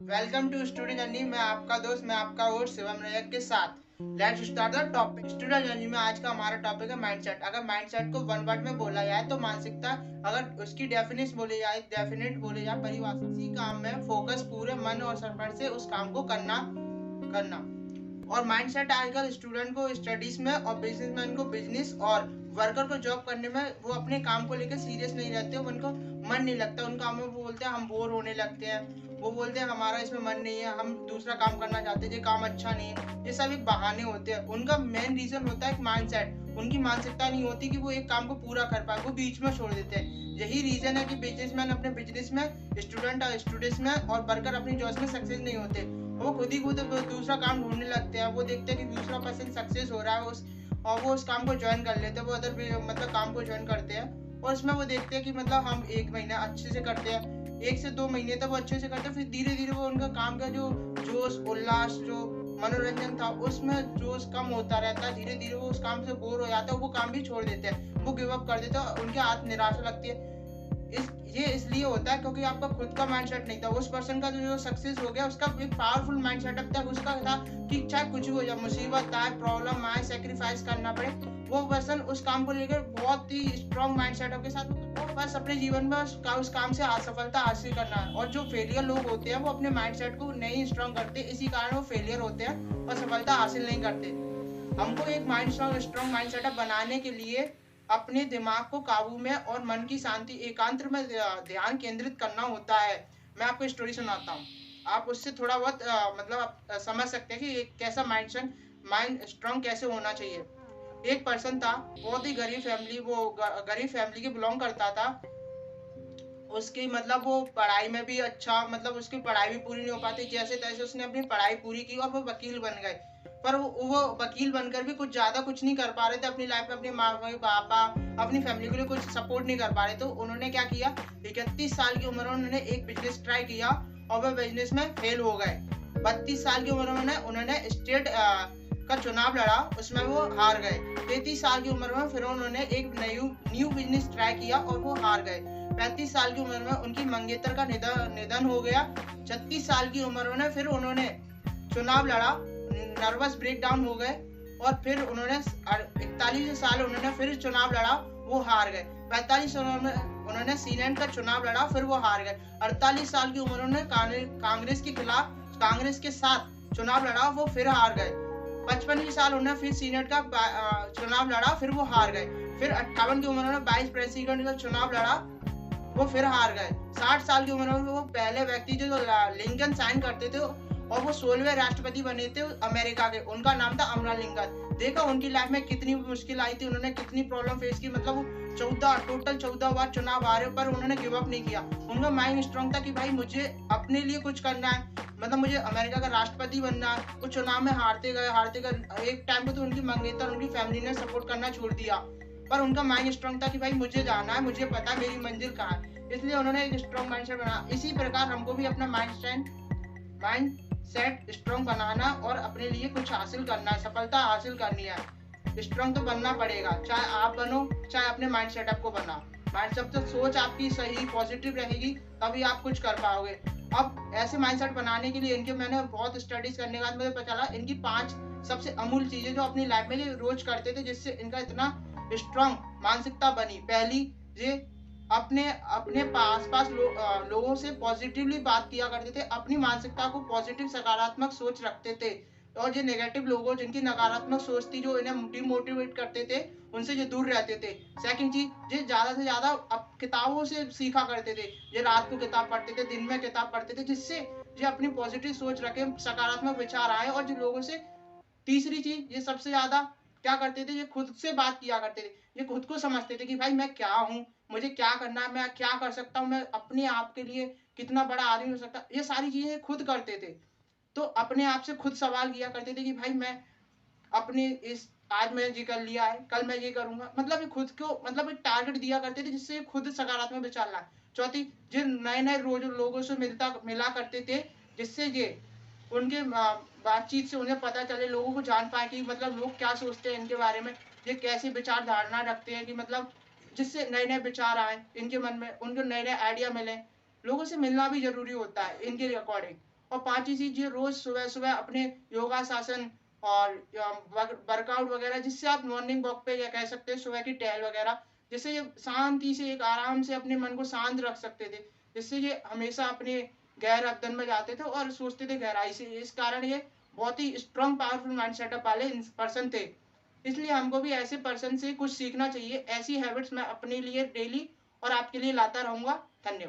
Welcome to student journey. मैं आपका दोस्त, मैं आपका होस्ट शिवम नायक के साथ let's start the topic. Student journey में आज का हमारा टॉपिक है माइंडसेट। अगर माइंडसेट को वन वर्ड में बोला जाए तो मानसिकता। अगर उसकी डेफिनेट बोली जाए परिभाषा, किसी काम में फोकस पूरे मन और सफर से उस काम को करना। और माइंडसेट आजकल स्टूडेंट को स्टडीज में और बिजनेसमैन को बिजनेस और वर्कर को जॉब करने में वो अपने काम को लेकर सीरियस नहीं रहते, उनको मन नहीं लगता उन कामों में। वो बोलते हैं हम बोर होने लगते हैं, वो बोलते हैं हमारा इसमें मन नहीं है, हम दूसरा काम करना चाहते हैं, ये काम अच्छा नहीं है। ये सब एक बहाने होते हैं। उनका मेन रीजन होता है माइंडसेट। उनकी मानसिकता नहीं होती कि वो एक काम को पूरा कर पाए, वो बीच में छोड़ देते हैं। यही रीजन है कि बिजनेसमैन अपने बिजनेस में, स्टूडेंट्स में और वर्कर अपनी जॉब में सक्सेस नहीं होते। वो खुद ही खुद दूसरा काम ढूंढने लगते हैं। वो देखते हैं कि दूसरा पर्सन सक्सेस हो रहा है उस, और वो उस काम को ज्वाइन कर लेते हैं। वो अदर मतलब काम को ज्वाइन करते हैं और इसमें वो देखते हैं कि मतलब हम एक महीना अच्छे से करते हैं, 1 से 2 महीने तक वो अच्छे से करते हैं। फिर धीरे धीरे वो उनका काम का जो जोश उल्लास, जो मनोरंजन था, उसमें जोश कम होता रहता है। धीरे धीरे वो उस काम से बोर हो जाता है, वो काम भी छोड़ देते हैं, वो गिव अप कर देते हैं। उनके हाथ निराशा लगती है। ये इसलिए होता है क्योंकि आपका खुद का माइंडसेट नहीं था। उस पर्सन का जो सक्सेस हो गया, उसका एक पावरफुल माइंड सेटअप था। उसका था कि चाहे कुछ भी हो जाए, मुसीबत आए, प्रॉब्लम आए, सेक्रीफाइस करना पड़े, वो पर्सन उस काम को लेकर बहुत ही स्ट्रॉन्ग माइंड सेटअप के साथ वो बस अपने जीवन में उस काम से सफलता हासिल करना है। और जो फेलियर लोग होते हैं वो अपने माइंड सेट को नहीं स्ट्रॉन्ग करते, इसी कारण वो फेलियर होते हैं और सफलता हासिल नहीं करते। हमको एक स्ट्रॉन्ग माइंड सेटअप बनाने के लिए अपने दिमाग को काबू में और मन की शांति एकांत में ध्यान केंद्रित करना होता है। मैं आपको स्टोरी सुनाता हूँ, आप उससे थोड़ा बहुत मतलब आप समझ सकते हैं कि एक कैसा माइंड स्ट्रॉन्ग कैसे होना चाहिए। एक पर्सन था, बहुत ही गरीब फैमिली, वो गरीब फैमिली के बिलोंग करता था। उसकी मतलब वो पढ़ाई में भी अच्छा, मतलब उसकी पढ़ाई भी पूरी नहीं हो पाती। जैसे तैसे उसने अपनी पढ़ाई पूरी की और वो वकील बन गए। पर वो वकील बनकर भी कुछ नहीं कर पा रहे थे अपनी लाइफ में। अपने माँ पापा, अपनी फैमिली के लिए कुछ सपोर्ट नहीं कर पा रहे। तो उन्होंने क्या किया, 31 साल की उम्र में उन्होंने एक बिजनेस ट्राई किया और वह बिजनेस में फेल हो गए। 32 साल की उम्र में उन्होंने स्टेट का चुनाव लड़ा, उसमें वो हार गए। 33 साल की उम्र में फिर उन्होंने एक न्यू बिजनेस ट्राई किया और वो हार गए। 35 साल की उम्र में उनकी मंगेतर का निधन हो गया। 36 साल की उम्र में फिर उन्होंने चुनाव लड़ा, नर्वस ब्रेक डाउन हो गए। और फिर उन्होंने 41 साल उन्होंने फिर चुनाव लड़ा, वो हार गए। 45 में उन्होंने सीनेट का चुनाव लड़ा, फिर वो हार गए। 48 साल की उम्र में कांग्रेस के खिलाफ, कांग्रेस के साथ चुनाव लड़ा, वो फिर हार गए। 55 साल उन्होंने फिर सीनेट का चुनाव लड़ा, फिर वो हार गए। फिर 58 की उम्र में वाइस प्रेसिडेंट का चुनाव लड़ा, वो फिर हार गए। 60 साल की उम्र में वो पहले व्यक्ति जो लिंकन साइन करते थे और वो 16वें राष्ट्रपति बने थे अमेरिका के, उनका नाम था अब्राहम लिंकन। देखा उनकी लाइफ में कितनी मुश्किल आई थी, उन्होंने कितनी प्रॉब्लम फेस की। मतलब 14 बार चुनाव आ रहे, पर उन्होंने गिव अप नहीं किया। उनका माइंड स्ट्रॉन्ग था कि भाई मुझे अपने लिए कुछ करना है, मतलब मुझे अमेरिका का राष्ट्रपति बनना है। वो चुनाव में हारते गए। एक टाइम पे तो उनकी मंगेतर, उनकी फैमिली ने सपोर्ट करना छोड़ दिया, पर उनका माइंड स्ट्रॉन्ग था कि भाई मुझे जाना है, मुझे पता है मेरी मंजिल कहाँ है। इसलिए उन्होंने एक स्ट्रॉन्ग माइंडसेट बनाया। इसी प्रकार हमको भी अपना माइंड सेट स्ट्रॉन्ग बनाना और अपने लिए कुछ हासिल करना है, सफलता हासिल करनी है। स्ट्रॉन्ग तो बनना पड़ेगा, चाहे आप बनो चाहे अपने माइंड सेटअप को बना। माइंड सेट तो सोच आपकी सही पॉजिटिव रहेगी तभी आप कुछ कर पाओगे। अब ऐसे माइंडसेट बनाने के लिए इनके मैंने बहुत स्टडीज करने के बाद मुझे पता चला इनकी 5 सबसे अमूल चीजें जो अपनी लाइफ में रोज करते थे, जिससे इनका इतना स्ट्रॉन्ग मानसिकता बनी। पहली, ये अपने अपने आसपास लोगों से पॉजिटिवली बात किया करते थे, अपनी मानसिकता को पॉजिटिव सकारात्मक सोच रखते थे। और जो नेगेटिव लोगों, जिनकी नकारात्मक सोच थी, जो इन्हें डिमोटिवेट करते थे, उनसे ये दूर रहते थे। सेकंड चीज, ये ज्यादा से ज्यादा किताबों से सीखा करते थे। ये रात को किताब पढ़ते थे, दिन में किताब पढ़ते थे, जिससे ये अपनी पॉजिटिव सोच रखे, सकारात्मक विचार आए। और जो लोगों से, तीसरी चीज, ये सबसे ज्यादा क्या करते थे, ये खुद से बात किया करते थे। ये खुद को समझते थे कि भाई मैं क्या हूँ, मुझे क्या करना है, मैं क्या कर सकता हूँ, मैं अपने आप के लिए कितना बड़ा आदमी हो सकता। ये सारी चीजें खुद करते थे। तो अपने आप से खुद सवाल किया करते थे कि भाई मैं अपने इस, आज मैं ये कर लिया है, कल मैं ये करूंगा। मतलब ये खुद को, मतलब एक टारगेट दिया करते थे, जिससे खुद सकारात्मक विचार लाए। चौथी, जो नए नए रोज लोगों से मिला करते थे, जिससे ये उनके बातचीत से उन्हें पता चले, लोगों को जान पाए कि मतलब लोग क्या सोचते हैं इनके बारे में, ये कैसी विचार धारणा रखते हैं, कि मतलब जिससे नए नए विचार आए इनके मन में, उनको नए नए आइडिया मिले। लोगों से मिलना भी जरूरी होता है इनके अकॉर्डिंग। और पांचवी चीज ये रोज सुबह सुबह अपने योगासन और वर्कआउट वगैरह, जिससे आप मॉर्निंग वॉक पे या कह सकते हैं सुबह की टहल वगैरह, जिससे ये शांति से एक आराम से अपने मन को शांत रख सकते थे, जिससे ये हमेशा अपने गहर अध्ययन में जाते थे और सोचते थे गहराई से। इस कारण ये बहुत ही स्ट्रांग पावरफुल माइंड सेटअप वाले पर्सन थे। इसलिए हमको भी ऐसे पर्सन से कुछ सीखना चाहिए। ऐसी हैबिट्स मैं अपने लिए डेली और आपके लिए लाता रहूंगा। धन्यवाद।